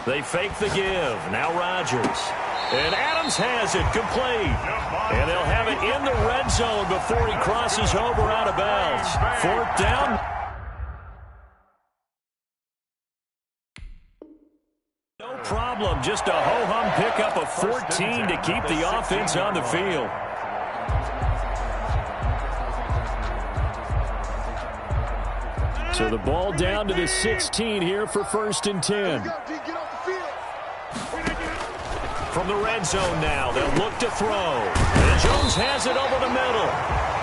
They fake the give. Now Rodgers. And Adams has it complete. And they'll have it in the red zone before he crosses over out of bounds. 4th down. No problem. Just a ho-hum pickup of 14 to keep the offense on the field. So the ball down to the 16 here for 1st and 10. From the red zone now, they'll look to throw. And Jones has it over the middle.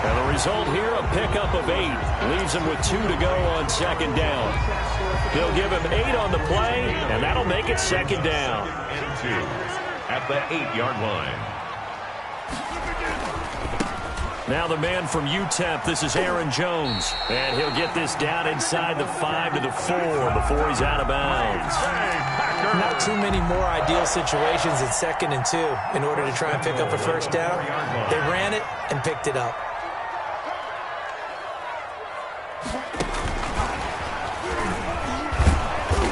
And the result here, a pickup of 8. Leaves him with 2 to go on 2nd down. He'll give him 8 on the play, and that'll make it 2nd down. And 2 at the 8-yard line. Now the man from UTEP, this is Aaron Jones. And he'll get this down inside the 5 to the 4 before he's out of bounds. Not too many more ideal situations in 2nd and 2 in order to try and pick up a 1st down. They ran it and picked it up.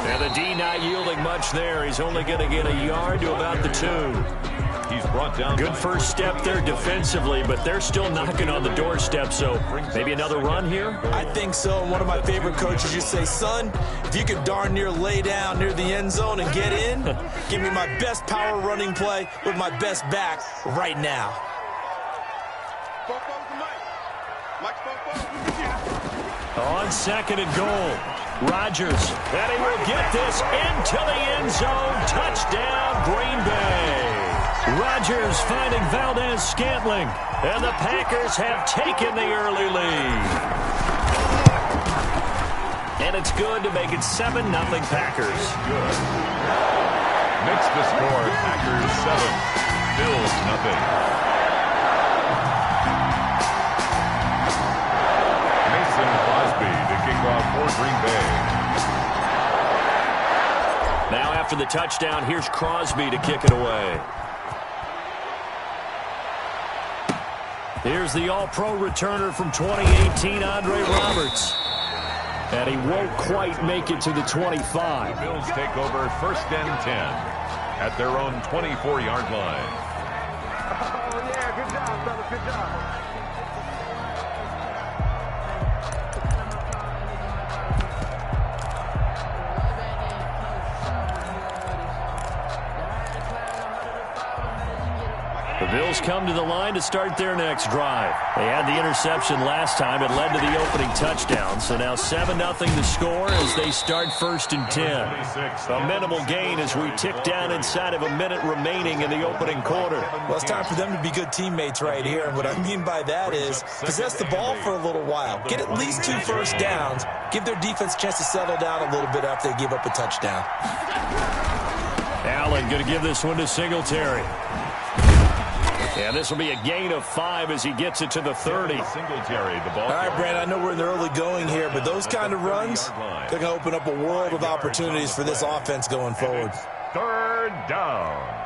And the D not yielding much there. He's only going to get a yard to about the 2. He's brought down. Good first step there defensively, but they're still knocking on the doorstep, so maybe another run here? I think so. And one of my favorite coaches used to say, son, if you could darn near lay down near the end zone and get in, give me my best power running play with my best back right now. On 2nd and goal, Rodgers, and he will get this into the end zone. Touchdown, Green Bay. Rodgers finding Valdez-Scantling, and the Packers have taken the early lead. And it's good to make it 7-0 Packers. Good. Makes the score Packers 7, Bills 0. Mason Crosby to kick off for Green Bay. Now after the touchdown, here's Crosby to kick it away. Here's the all-pro returner from 2018, Andre Roberts. And he won't quite make it to the 25. The Bills take over 1st and 10 at their own 24-yard line. Oh, yeah, good job, brother, good job. The Bills come to the line to start their next drive. They had the interception last time. It led to the opening touchdown. So now 7-0 the score as they start 1st and 10. A minimal gain as we tick down inside of a minute remaining in the opening quarter. Well, it's time for them to be good teammates right here. And what I mean by that is possess the ball for a little while. Get at least 2 first downs. Give their defense a chance to settle down a little bit after they give up a touchdown. Allen going to give this one to Singletary. And this will be a gain of 5 as he gets it to the 30. Singletary, the ball. All right, Brandon, I know we're in the early going here, but those kind of runs, they're going to open up a world of opportunities for this offense going forward. 3rd down.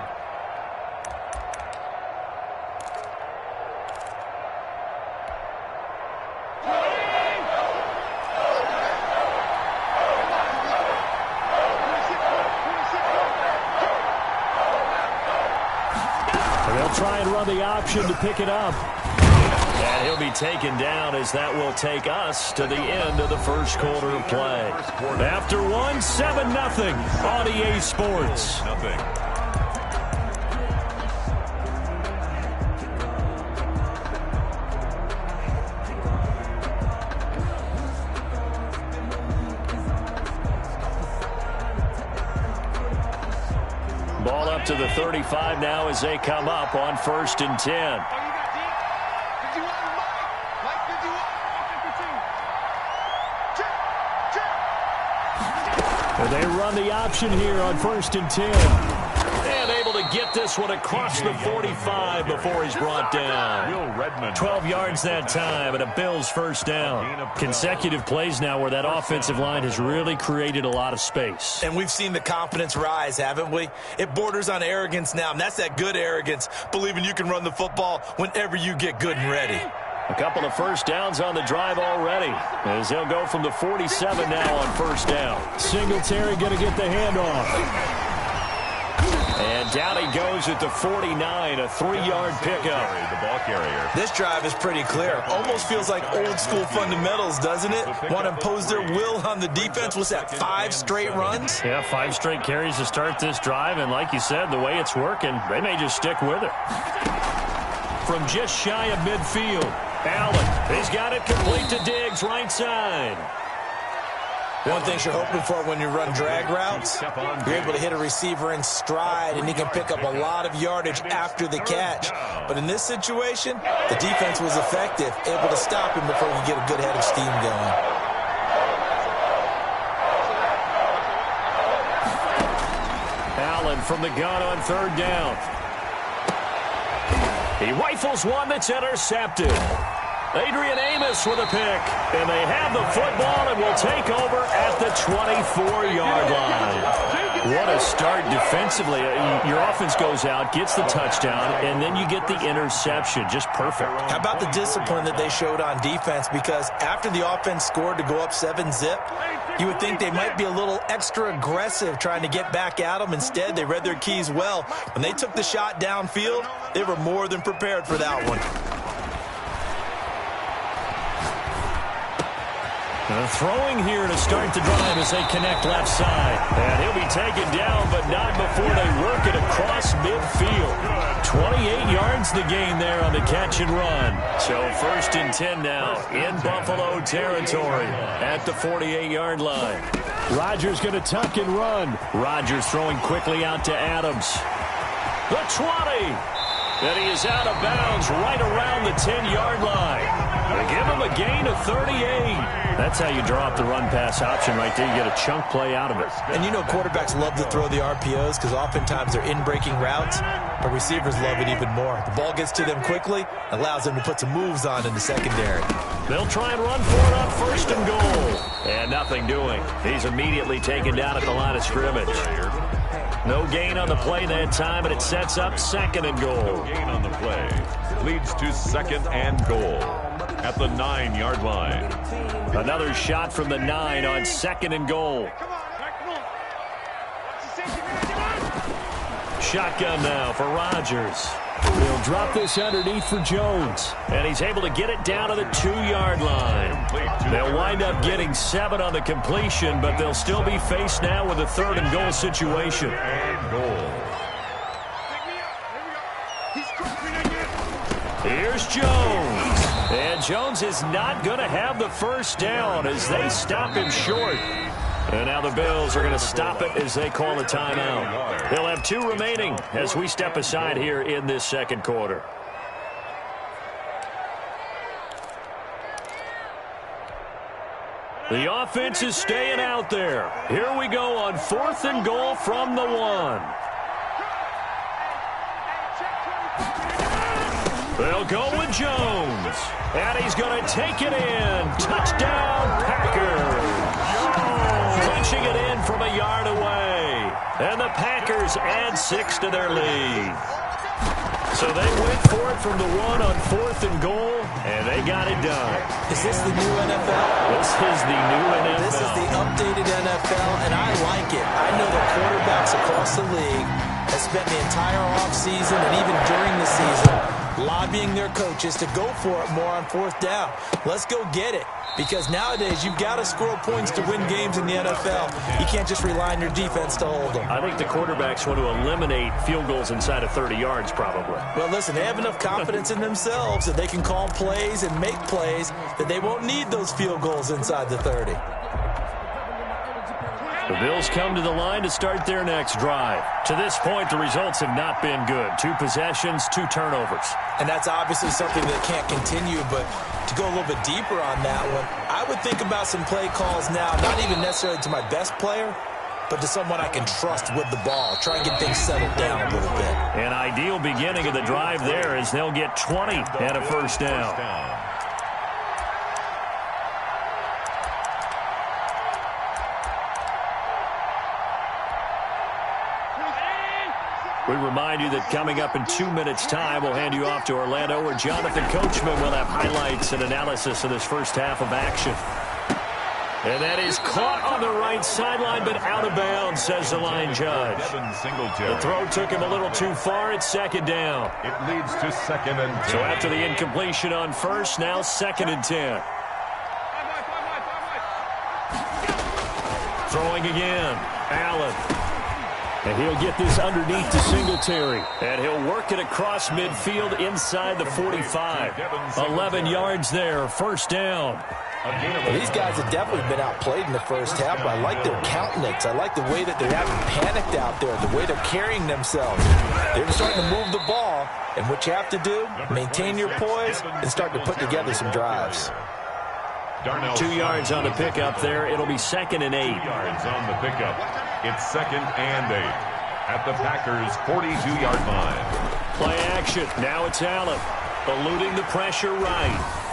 Try and run the option to pick it up. And he'll be taken down as that will take us to the end of the first quarter of play. After one, 7-0 on EA Sports. Ball up to the 35 now as they come up on 1st and 10. And they run the option here on 1st and 10. And able to get this one across the 45 before he's brought down. 12 yards that time and a Bills first down. Consecutive plays now where that offensive line has really created a lot of space. And we've seen the confidence rise, haven't we? It borders on arrogance now, and that's that good arrogance, believing you can run the football whenever you get good and ready. A couple of first downs on the drive already as they'll go from the 47 now on 1st down. Singletary going to get the handoff. And down he goes at the 49, a 3-yard pickup. The ball carrier. This drive is pretty clear. Almost feels like old school fundamentals, doesn't it? Want to impose their will on the defense. What's that, 5 straight runs? Yeah, 5 straight carries to start this drive. And like you said, the way it's working, they may just stick with it. From just shy of midfield, Allen, he's got it complete to Diggs, right side. One thing you're hoping for when you run drag routes, you're able to hit a receiver in stride, and he can pick up a lot of yardage after the catch. But in this situation, the defense was effective, able to stop him before he get a good head of steam going. Allen from the gun on 3rd down. He rifles one that's intercepted. Adrian Amos with a pick, and they have the football and will take over at the 24-yard line. What a start defensively. Your offense goes out, gets the touchdown, and then you get the interception. Just perfect. How about the discipline that they showed on defense? Because after the offense scored to go up 7-zip, you would think they might be a little extra aggressive trying to get back at them. Instead, they read their keys well. When they took the shot downfield, they were more than prepared for that one. Throwing here to start the drive as they connect left side. And he'll be taken down, but not before they work it across midfield. 28 yards the gain there on the catch and run. So 1st and 10 now in Buffalo territory at the 48-yard line. Rodgers going to tuck and run. Rodgers throwing quickly out to Adams. The 20. And he is out of bounds right around the 10-yard line. They give him a gain of 38. That's how you draw up the run-pass option right there. You get a chunk play out of it. And you know quarterbacks love to throw the RPOs because oftentimes they're in-breaking routes, but receivers love it even more. The ball gets to them quickly, allows them to put some moves on in the secondary. They'll try and run for it on 1st and goal. And nothing doing. He's immediately taken down at the line of scrimmage. No gain on the play that time, and it sets up 2nd and goal. No gain on the play. Leads to 2nd and goal at the 9-yard line. Another shot from the 9 on 2nd and goal. Shotgun now for Rodgers. He'll drop this underneath for Jones. And he's able to get it down to the 2-yard line. They'll wind up getting 7 on the completion, but they'll still be faced now with a 3rd and goal situation. And goal. Here's Jones. And Jones is not going to have the 1st down as they stop him short. And now the Bills are going to stop it as they call a timeout. They'll have 2 remaining as we step aside here in this 2nd quarter. The offense is staying out there. Here we go on 4th and goal from the 1. They'll go with Jones. And he's going to take it in. Touchdown, Packers. Punching it in from a yard away. And the Packers add 6 to their lead. So they went for it from the 1 on 4th and goal, and they got it done. Is this the new NFL? This is the new NFL. This is the updated NFL, and I like it. I know that quarterbacks across the league have spent the entire offseason and even during the season lobbying their coaches to go for it more on 4th down. Let's go get it. Because nowadays, you've got to score points to win games in the NFL. You can't just rely on your defense to hold them. I think the quarterbacks want to eliminate field goals inside of 30 yards, probably. Well, listen, they have enough confidence in themselves that they can call plays and make plays that they won't need those field goals inside the 30. The Bills come to the line to start their next drive. To this point, the results have not been good. 2 possessions, 2 turnovers. And that's obviously something that can't continue, but to go a little bit deeper on that one, I would think about some play calls now, not even necessarily to my best player, but to someone I can trust with the ball. Try and get things settled down a little bit. An ideal beginning of the drive there as they'll get 20 and a 1st down. We remind you that coming up in 2 minutes' time, we'll hand you off to Orlando, where Jonathan Coachman will have highlights and analysis of this first half of action. And that is caught on the right sideline, but out of bounds, says the line judge. The throw took him a little too far. It's second down. It leads to 2nd and 10. So after the incompletion on first, now 2nd and 10. Throwing again. Allen. And he'll get this underneath to Singletary. And he'll work it across midfield inside the 45. 11 yards there. First down. Well, these guys have definitely been outplayed in the first half, but I like their countenance. I like the way that they're having panicked out there, the way they're carrying themselves. They're starting to move the ball, and what you have to do, maintain your poise and start to put together some drives. 2 yards on the pickup there. It'll be 2nd and 8. 2 yards on the pickup. It's 2nd and 8 at the Packers' 42-yard line. Play action. Now it's Allen. Eluding the pressure right.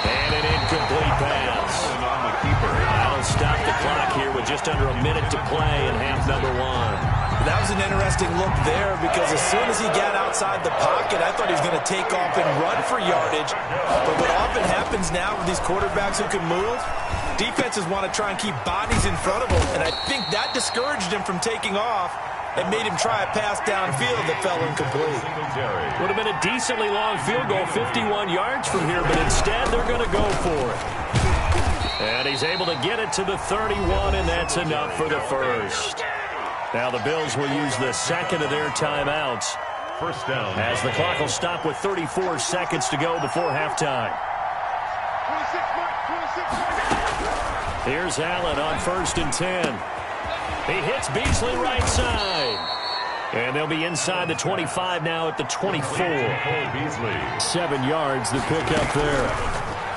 And an incomplete pass. On the keeper. That'll stop the clock here with just under a minute to play in half number 1. That was an interesting look there because as soon as he got outside the pocket, I thought he was going to take off and run for yardage. But what often happens now with these quarterbacks who can move, defenses want to try and keep bodies in front of them, and I think that discouraged him from taking off and made him try a pass downfield that fell incomplete. Would have been a decently long field goal, 51 yards from here, but instead they're going to go for it. And he's able to get it to the 31, and that's enough for the first. Now the Bills will use the second of their timeouts. First down. As the clock will stop with 34 seconds to go before halftime. Here's Allen on 1st and 10. He hits Beasley right side. And they'll be inside the 25 now at the 24. 7 yards the pickup there.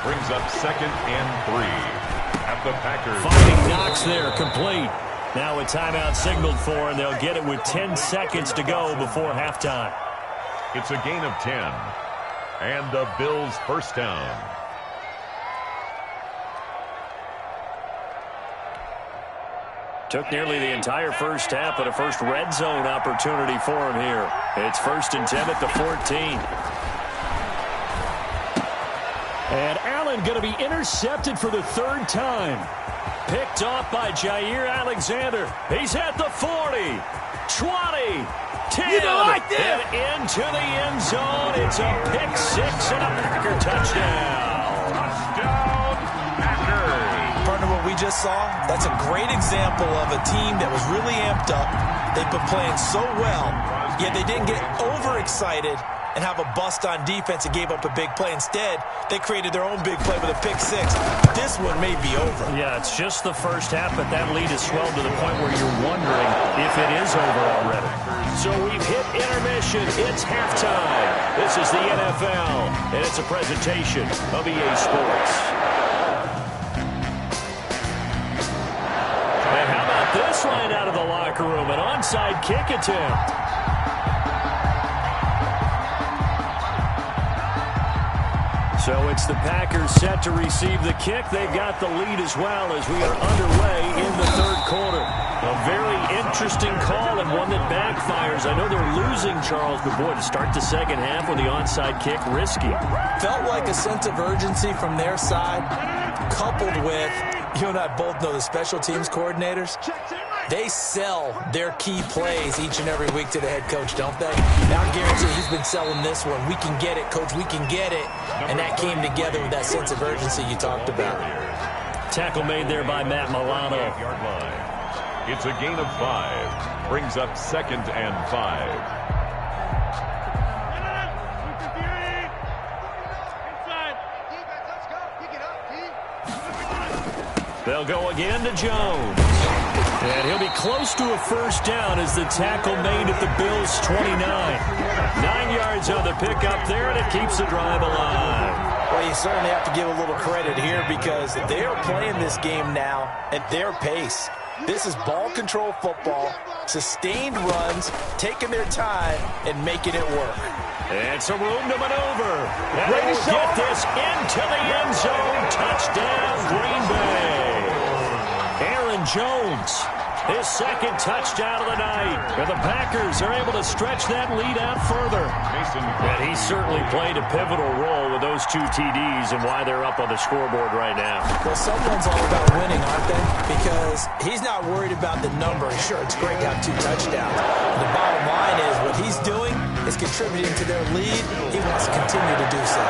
Brings up 2nd and 3 at the Packers. Finding Knox there, complete. Now a timeout signaled for, and they'll get it with 10 seconds to go before halftime. It's a gain of 10. And the Bills' first down. Took nearly the entire first half, but a first red zone opportunity for him here. It's 1st and 10 at the 14. And Allen going to be intercepted for the 3rd time. Picked off by Jair Alexander. He's at the 40, 20, 10, and into the end zone. It's a pick 6 and a Packer touchdown. Partner, what we just saw, that's a great example of a team that was really amped up. They've been playing so well, yet they didn't get overexcited and have a bust on defense and gave up a big play. Instead, they created their own big play with a pick 6. This one may be over. Yeah, it's just the first half, but that lead has swelled to the point where you're wondering if it is over already. So we've hit intermission. It's halftime. This is the NFL, and it's a presentation of EA Sports. And how about this line out of the locker room? An onside kick attempt. So it's the Packers set to receive the kick. They've got the lead as well as we are underway in the 3rd quarter. A very interesting call and one that backfires. I know they're losing, Charles, but boy, to start the second half with the onside kick, risky. Felt like a sense of urgency from their side, coupled with, you and I both know the special teams coordinators. They sell their key plays each and every week to the head coach, don't they? Now I guarantee he's been selling this one. We can get it, coach. We can get it. And that came together with that sense of urgency you talked about. Tackle made there by Matt Milano. It's a gain of 5. Brings up 2nd and 5. They'll go again to Jones. And he'll be close to a first down as the tackle made at the Bills' 29. 9 yards on the pickup there, and it keeps the drive alive. Well, you certainly have to give a little credit here because they are playing this game now at their pace. This is ball control football, sustained runs, taking their time, and making it work. And some room to maneuver. And they will get this into the end zone. Touchdown, Green Bay. Aaron Jones His second touchdown of the night. And the Packers are able to stretch that lead out further. And he certainly played a pivotal role with those 2 TDs and why they're up on the scoreboard right now. Well, someone's all about winning, aren't they? Because he's not worried about the number. Sure, it's great to have 2 touchdowns. The bottom line is what he's doing is contributing to their lead. He wants to continue to do so.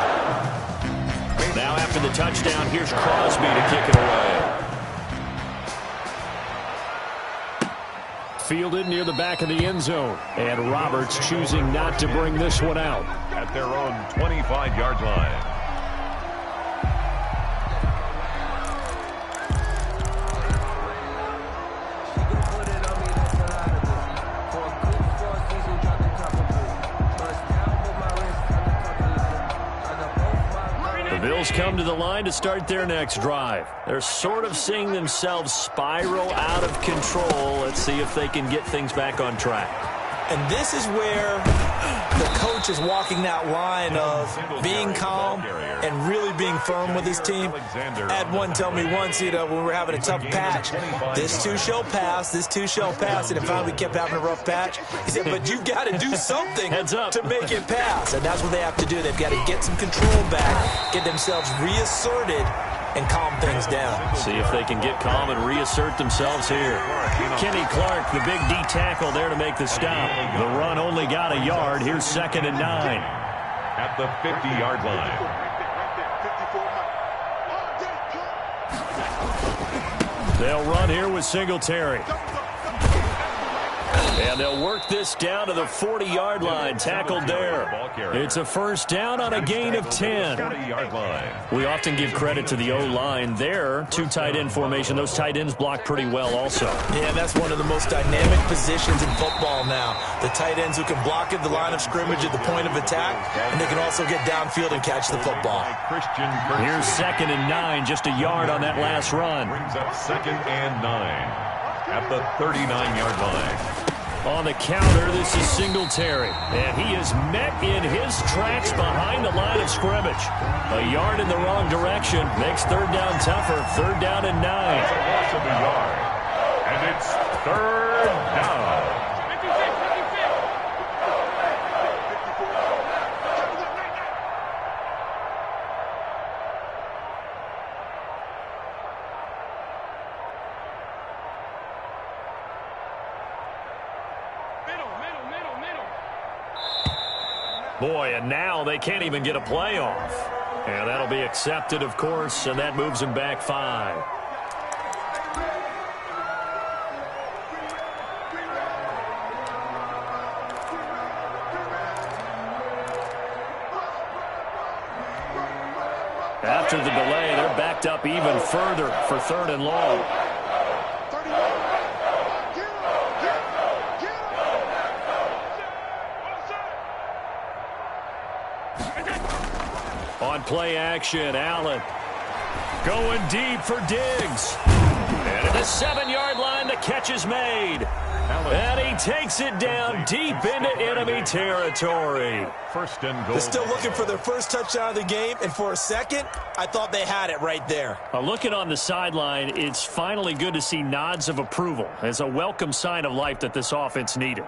Now after the touchdown, here's Crosby to kick it away. Fielded near the back of the end zone. And Roberts choosing not to bring this one out. At their own 25-yard line. Bills come to the line to start their next drive. They're sort of seeing themselves spiral out of control. Let's see if they can get things back on track. And this is where the coach is walking that line of being calm and really being firm with his team. I had one tell me once, when we were having a tough patch, this too shall pass, this too shall pass, and finally we kept having a rough patch. He said, but you've got to do something to make it pass, and that's what they have to do. They've got to get some control back, get themselves reasserted, and calm things down. See if they can get calm and reassert themselves here. Kenny Clark, the big D tackle there to make the stop. The run only got a yard. Here's 2nd and 9. At the 50-yard line. They'll run here with Singletary. And they'll work this down to the 40-yard line. Tackled there. It's a first down on a gain of 10. We often give credit to the O-line there. 2 tight end formation. Those tight ends block pretty well also. Yeah, that's one of the most dynamic positions in football now. The tight ends who can block at the line of scrimmage at the point of attack, and they can also get downfield and catch the football. Here's 2nd and 9, just a yard on that last run. Brings up 2nd and 9 at the 39-yard line. On the counter, this is Singletary. And he is met in his tracks behind the line of scrimmage. A yard in the wrong direction makes 3rd down tougher. 3rd down and 9. Loss of a yard. And it's 3rd down. Boy, and now they can't even get a play off. And that'll be accepted, of course, and that moves them back 5. After the delay, they're backed up even further for 3rd and long. On play action, Allen going deep for Diggs. And at the 7-yard line, the catch is made. And he takes it down deep into enemy territory. 1st and goal. They're still looking for their first touchdown of the game, and for a second, I thought they had it right there. Looking on the sideline, it's finally good to see nods of approval. It's a welcome sign of life that this offense needed.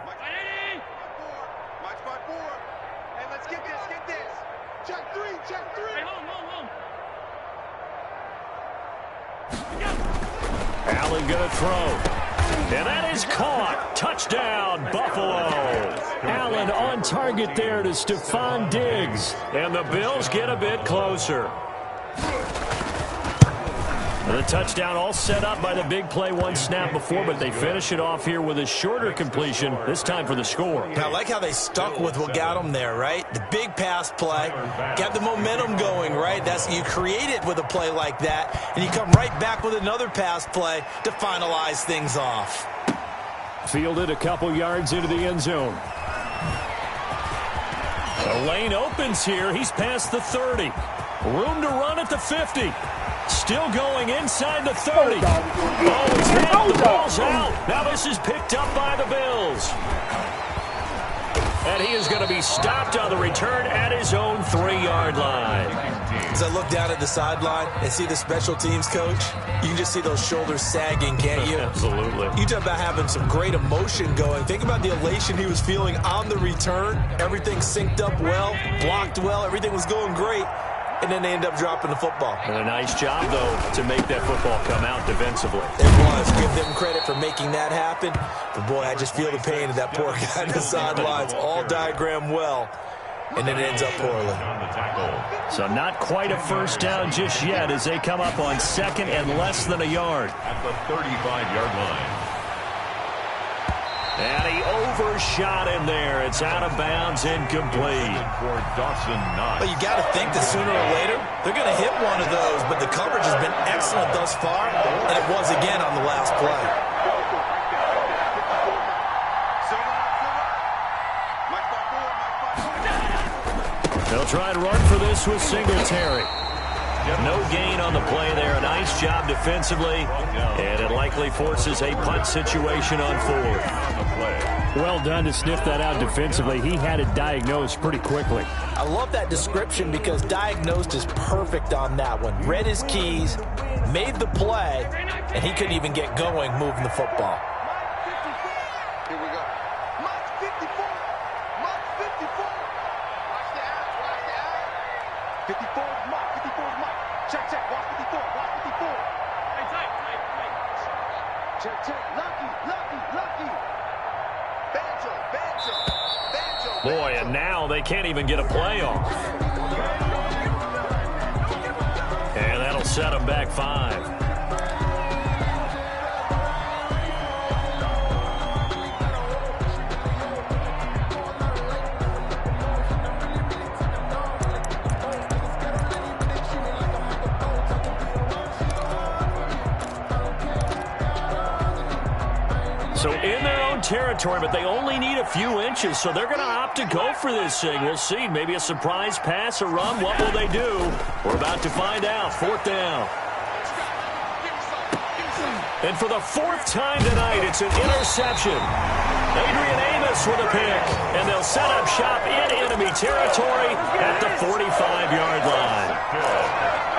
Allen going to throw. And that is caught. Touchdown, Buffalo. Allen on target there to Stephon Diggs. And the Bills get a bit closer. And the touchdown all set up by the big play 1 snap before, but they finish it off here with a shorter completion, this time for the score. I like how they stuck with what got them there, right? The big pass play, got the momentum going, right? You create it with a play like that, and you come right back with another pass play to finalize things off. Fielded a couple yards into the end zone. The lane opens here. He's past the 30. Room to run at the 50. Still going inside the 30. Oh, it's hit. The ball's out. Now this is picked up by the Bills. And he is going to be stopped on the return at his own 3-yard line. As I look down at the sideline and see the special teams coach, you can just see those shoulders sagging, can't you? Absolutely. You talk about having some great emotion going. Think about the elation he was feeling on the return. Everything synced up well, blocked well, everything was going great. And then they end up dropping the football. And a nice job, though, to make that football come out defensively. It was. Give them credit for making that happen. But, boy, I just feel the pain of that poor guy on the sidelines. All diagrammed well. And it ends up poorly. So not quite a first down just yet as they come up on second and less than a yard. At the 35-yard line. And he overshot him there. It's out of bounds, incomplete. For Dawson Knox. But you got to think that sooner or later, they're going to hit one of those. But the coverage has been excellent thus far, and it was again on the last play. They'll try and run for this with Singletary. No gain on the play there. A nice job defensively, and it likely forces a punt situation on 4th. Well done to sniff that out defensively. He had it diagnosed pretty quickly. I love that description because diagnosed is perfect on that one. Read his keys, made the play, and he couldn't even get going moving the football. Here we go. Mark 54. Mark 54. Watch the ass. Watch the ass. 54 is Mark. 54 is Mark. Check, check. Watch 54. Watch 54. Hey, tight. Check, check. Lucky. Banjo. Boy, and now they can't even get a play off. And that'll set them back 5. So in their own territory, but they only need a few inches, so they're going to opt to go for this thing. We'll see. Maybe a surprise pass, a run. What will they do? We're about to find out. 4th down. And for the 4th time tonight, it's an interception. Adrian Amos with a pick, and they'll set up shop in enemy territory at the 45-yard line.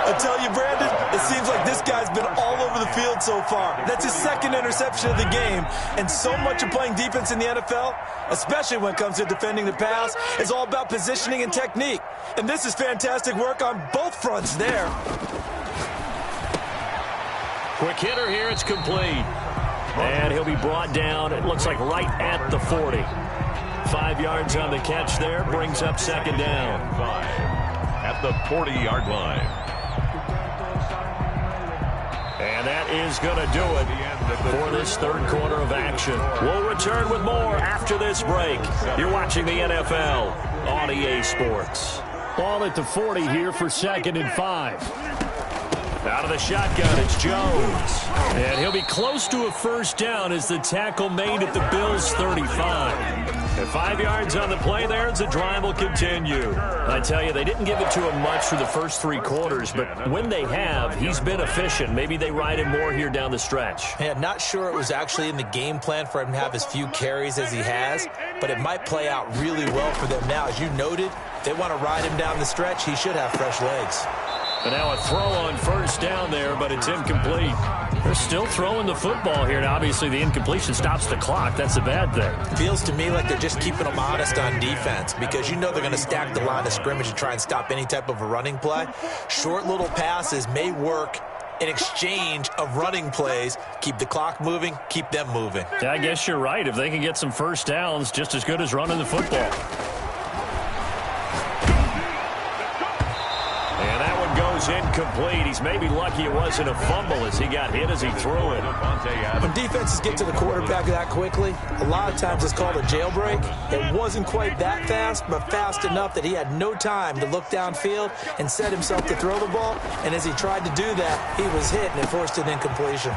I tell you, Brandon, it seems like this guy's been all over the field so far. That's his 2nd interception of the game. And so much of playing defense in the NFL, especially when it comes to defending the pass, is all about positioning and technique. And this is fantastic work on both fronts there. Quick hitter here. It's complete. And he'll be brought down, it looks like right at the 40. 5 yards on the catch there. Brings up 2nd down. 5 at the 40-yard line. And that is going to do it for this 3rd quarter of action. We'll return with more after this break. You're watching the NFL on EA Sports. Ball at the 40 here for 2nd and 5. Out of the shotgun, it's Jones. And he'll be close to a first down as the tackle made at the Bills' 35. And 5 yards on the play there as the drive will continue. I tell you, they didn't give it to him much for the first 3 quarters, but when they have, he's been efficient. Maybe they ride him more here down the stretch. Yeah, not sure it was actually in the game plan for him to have as few carries as he has, but it might play out really well for them now. As you noted, they want to ride him down the stretch. He should have fresh legs. And now a throw on first down there, but it's incomplete. They're still throwing the football here, and obviously the incompletion stops the clock. That's a bad thing. Feels to me like they're just keeping them honest on defense because you know they're going to stack the line of scrimmage and try and stop any type of a running play. Short little passes may work in exchange of running plays. Keep the clock moving, keep them moving. Yeah, I guess you're right. If they can get some first downs, just as good as running the football. Incomplete. He's maybe lucky it wasn't a fumble as he got hit as he threw it. When defenses get to the quarterback that quickly, a lot of times it's called a jailbreak. It wasn't quite that fast, but fast enough that he had no time to look downfield and set himself to throw the ball. And as he tried to do that, he was hit and it forced an incompletion.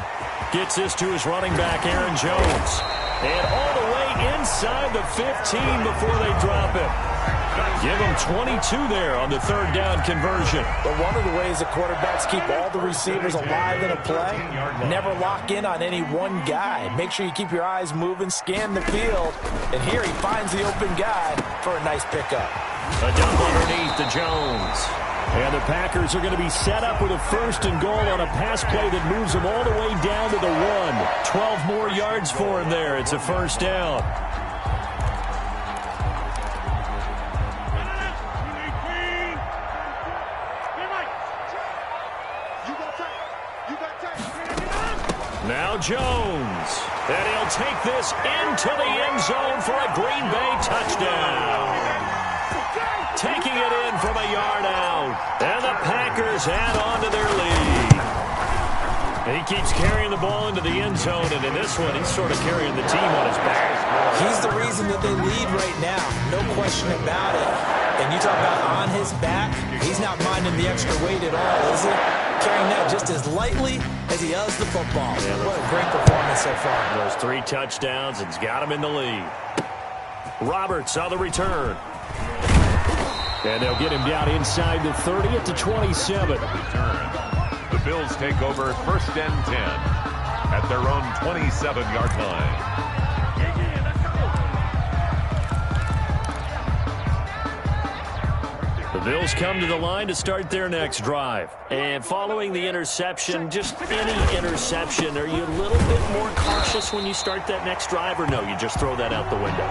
Gets this to his running back, Aaron Jones. And all the way inside inside the 15 before they drop him. Give him 22 there on the third down conversion. But one of the ways the quarterbacks keep all the receivers alive in a play, never lock in on any one guy. Make sure you keep your eyes moving, scan the field, and here he finds the open guy for a nice pickup. A dump underneath to Jones. And the Packers are going to be set up with a 1st and goal on a pass play that moves them all the way down to the 1. 12 more yards for him there. It's a 1st down. Now Jones. And he'll take this into the end zone for a Green Bay touchdown. Taking it in from a yard out. And the Packers add on to their lead. He keeps carrying the ball into the end zone, and in this one, he's sort of carrying the team on his back. He's the reason that they lead right now. No question about it. And you talk about on his back, he's not minding the extra weight at all, is he? Carrying that just as lightly as he does the football. Yeah, what a great performance so far. Those 3 touchdowns, it's got him in the lead. Roberts on the return. And they'll get him down inside the 30 at the 27. The Bills take over 1st and 10 at their own 27-yard line. The Bills come to the line to start their next drive. And following the interception, just any interception, are you a little bit more cautious when you start that next drive, or no, you just throw that out the window?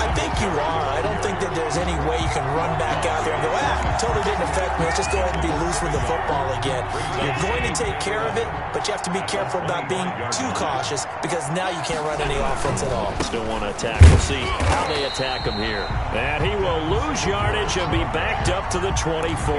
I think you are. I don't think that there's any way you can run back out there and go, totally didn't affect me. Let's just go ahead and be loose with the football again. You're going to take care of it, but you have to be careful about being too cautious because now you can't run any offense at all. Still want to attack. We'll see how they attack him here. And he will lose yardage and be backed up to the 24.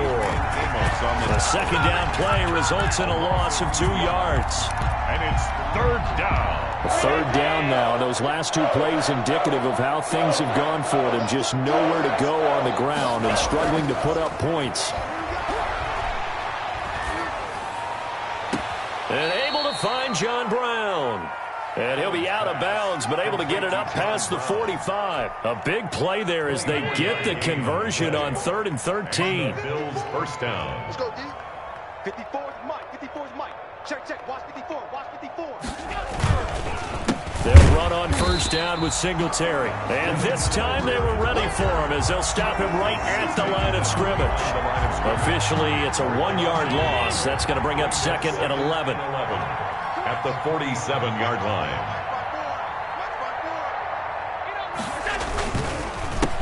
The 2nd down play results in a loss of 2 yards. And it's 3rd down. A 3rd down now. Those last 2 plays indicative of how things have gone for them. Just nowhere to go on the ground and struggling to put up points. And able to find John Brown. And he'll be out of bounds, but able to get it up past the 45. A big play there as they get the conversion on 3rd and 13. Bills 1st down. Let's go, D. 54 is Mike. 54 is Mike. Check. Watch 54. Watch 54. They'll run on 1st down with Singletary. And this time they were ready for him as they'll stop him right at the line of scrimmage. Officially, it's a 1-yard loss. That's going to bring up 2nd and 11. At the 47-yard line.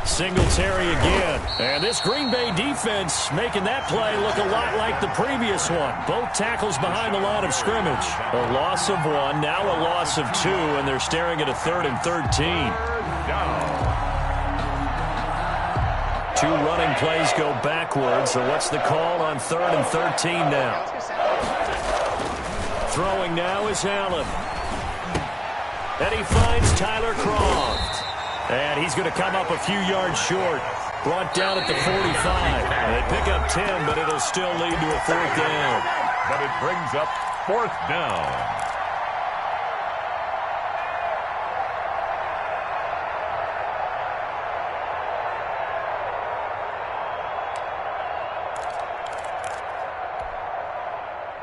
Singletary again. And this Green Bay defense making that play look a lot like the previous one. Both tackles behind the line of scrimmage. A loss of 1, now a loss of 2, and they're staring at a 3rd and 13. 2 running plays go backwards, so what's the call on 3rd and 13 now? Throwing now is Allen. And he finds Tyler Kroft. And he's going to come up a few yards short. Brought down at the 45. They pick up 10, but it'll still lead to a 4th down. But it brings up 4th down.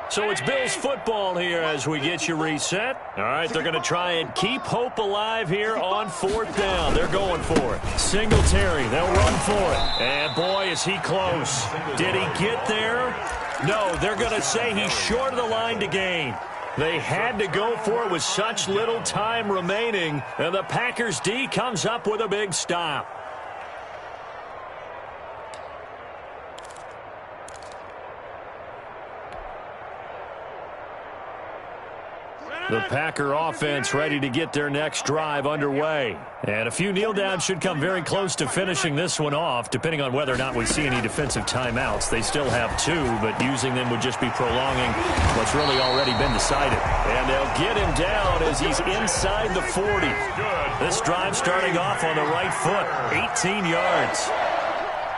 So it's Bills football here as we get you reset. All right, they're going to try and keep hope alive here on 4th down. They're going for it. Singletary, they'll run for it. And boy, is he close. Did he get there? No, they're going to say he's short of the line to gain. They had to go for it with such little time remaining. And the Packers D comes up with a big stop. The Packer offense ready to get their next drive underway. And a few kneel downs should come very close to finishing this one off, depending on whether or not we see any defensive timeouts. They still have 2, but using them would just be prolonging what's really already been decided. And they'll get him down as he's inside the 40. This drive starting off on the right foot, 18 yards.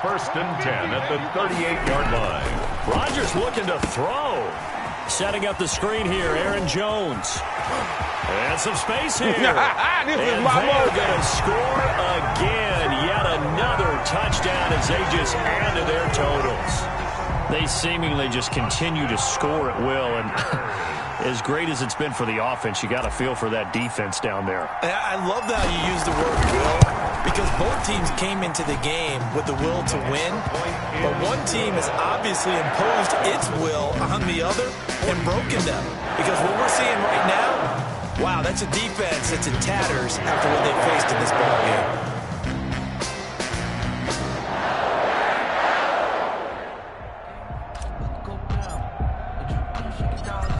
1st and 10 at the 38-yard line. Rodgers looking to throw. Setting up the screen here, Aaron Jones. And some space here. This is and my they're moment. going to score again. Yet another touchdown as they just add to their totals. They seemingly just continue to score at will. And as great as it's been for the offense, you got to feel for that defense down there. I love how you use the word will, because both teams came into the game with the will to win, but one team has obviously imposed its will on the other and broken them. Because what we're seeing right now, wow, that's a defense that's in tatters after what they faced in this ball game.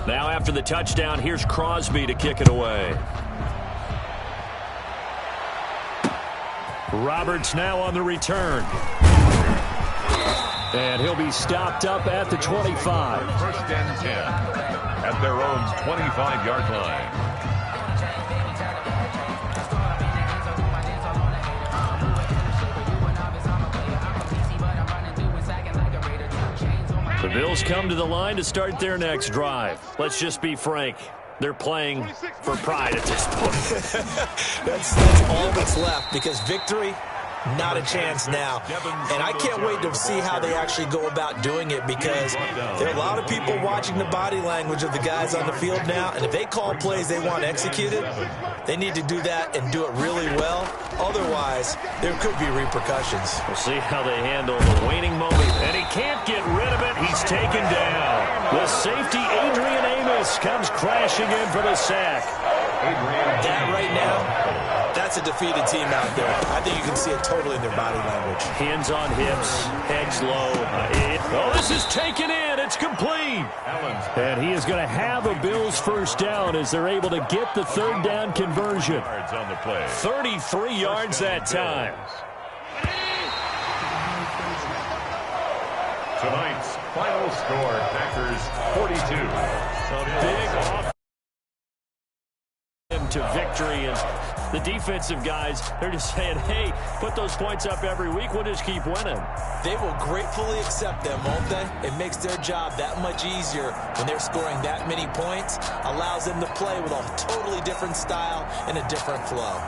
Now after the touchdown, here's Crosby to kick it away. Roberts now on the return. And he'll be stopped up at the 25. First and 10 at their own 25-yard line. The Bills come to the line to start their next drive. Let's just be frank. They're playing for pride at this point. That's all that's left, because victory, not a chance now. And I can't wait to see how they actually go about doing it, because there are a lot of people watching the body language of the guys on the field now, and if they call plays they want executed, they need to do that and do it really well. Otherwise, there could be repercussions. We'll see how they handle the waning moment. And he can't get rid of it. He's taken down. The safety, Adrian Amos, comes crashing in for the sack. That right now, that's a defeated team out there. I think you can see it totally in their body language. Hands on hips, heads low. This is taken in. It's complete. And he is going to have a Bills first down as they're able to get the third down conversion. On the play. 33 yards that time. Tonight's final score, Packers 42. A big off to victory, and the defensive guys, they're just saying, hey, put those points up every week, we'll just keep winning. They will gratefully accept them, won't they? It makes their job that much easier when they're scoring that many points, allows them to play with a totally different style and a different flow.